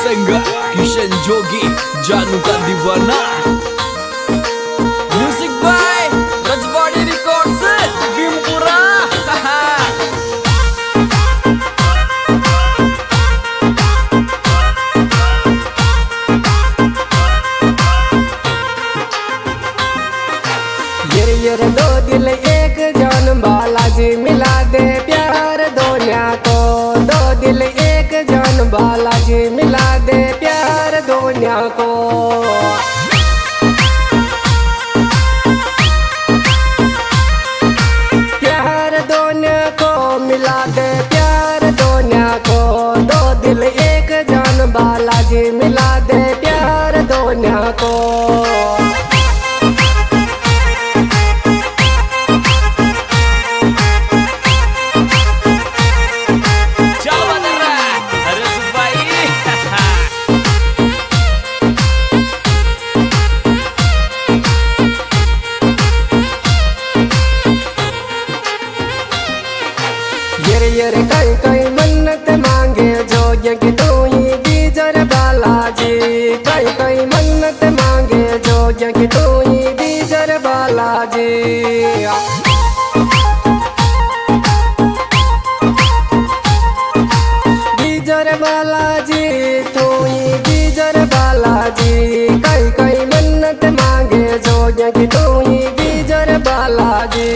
Singer Kishan जोगी जानू का दीवाना। Music by Rajwadi records Bhimpura. ये दो दिल एक जान बालाजी मिला दे प्यार दोनिया को। दो दिल एक जान बालाजी मिला दे प्यार दोनिया को। प्यार दोनिया को मिला दे प्यार दोनिया को। दो दिल एक जान बालाजी मिला दे प्यार दोनिया को। ये कई कई मन्नत मांगे जो कि तू ही दीजर बालाजी। कई कई मन्नत मांगे जो कि तू ही दीजर बालाजी। दीजर बालाजी तू ही दीजर बालाजी। कई कई मन्नत मांगे जो कि तू ही दीजर बालाजी।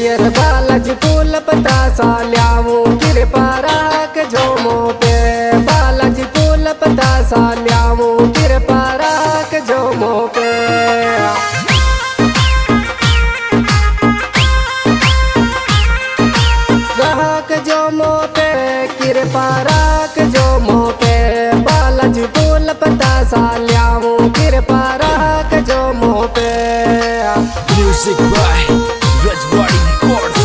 यर बालाजी फूल पता सा ल्याऊं कृपा राख झोमो पे। बालाजी फूल पता सा ल्याऊं कृपा राख झोमो पे। राख झोमो पे कृपा राख झोमो पे। बालाजी फूल पता सा ल्याऊं कृपा राख झोमो पे। Music by Rajwadi records.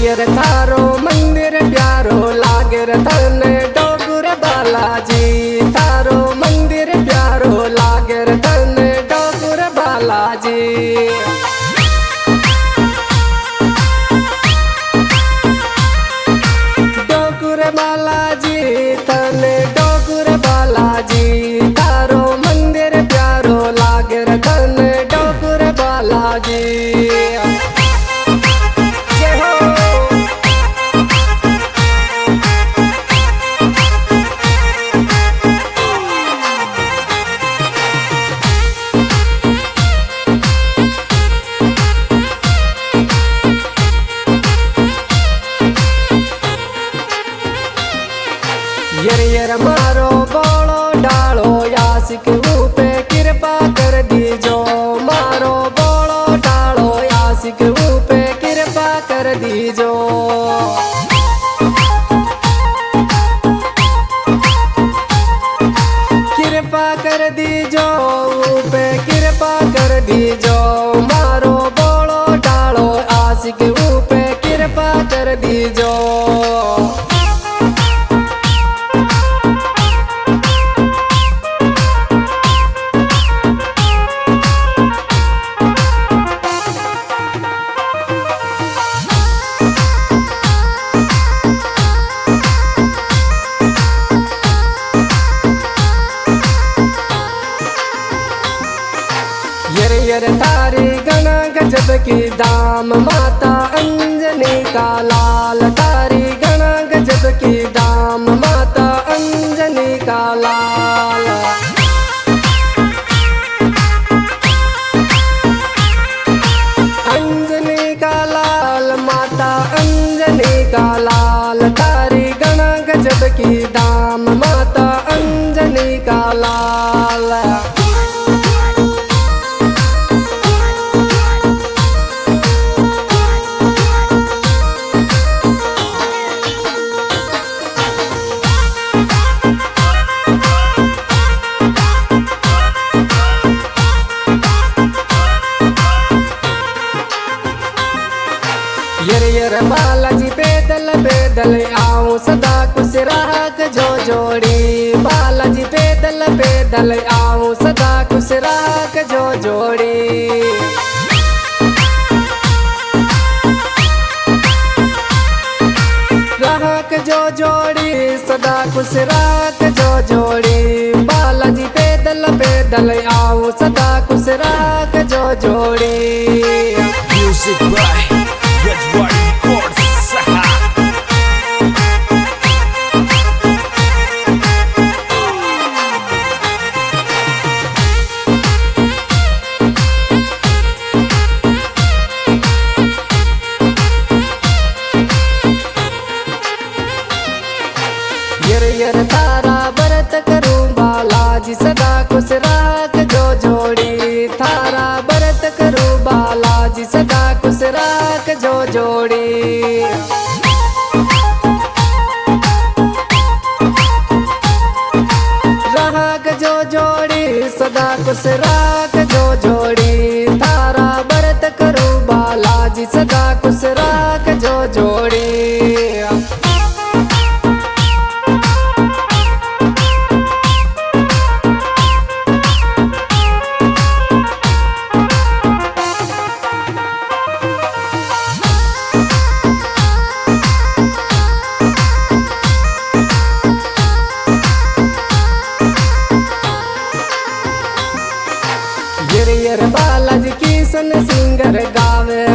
यर थारो मंदिर प्यारो लागे तन डोगुर बालाजी। थारो मंदिर प्यारो लागे तन डोगुर बालाजी। डोगुर बालाजी तन डोगुर बालाजी। थारो मंदिर प्यारो लागे तन डोगुर बालाजी। यर मारो बोलो डालो यासिक ऊपे कृपा कर दीजो। मारो बोलो डालो यासिक ऊपे कृपा कर दीजो। कृपा कर दीजो ऊपे कृपा कर दीजो। मारो बोलो डालो आशिक ऊपे कृपा कर दीजो। यर थारी गणा गजब की दाम माता अंजनी का लाल। तारी गणा गजब की दाम माता अंजनी का लाल। अंजनी का लाल माता अंजनी का लाल। तारी गणा गजब की दाम माता अंजनी का लाल। पैदल आऊं सदा खुश राख जो जोड़ी। राख जो जोड़ी सदा खुश राख जो जोड़ी। बालाजी पैदल पैदल आऊं सदा खुश राख जो जोड़ी। Music by Rajwari Records. यर तारा व्रत करूं बालाजी सदा खुश राख जो जोड़ी। थारा व्रत करूं बालाजी सदा खुश राख जो जोड़ी। राख जो जोड़ी सदा खुश राख जो जोड़ी। थारा व्रत करूं बालाजी सदा खुश राख जो जोड़ी। यर बालाजी किशन सिंगर गावे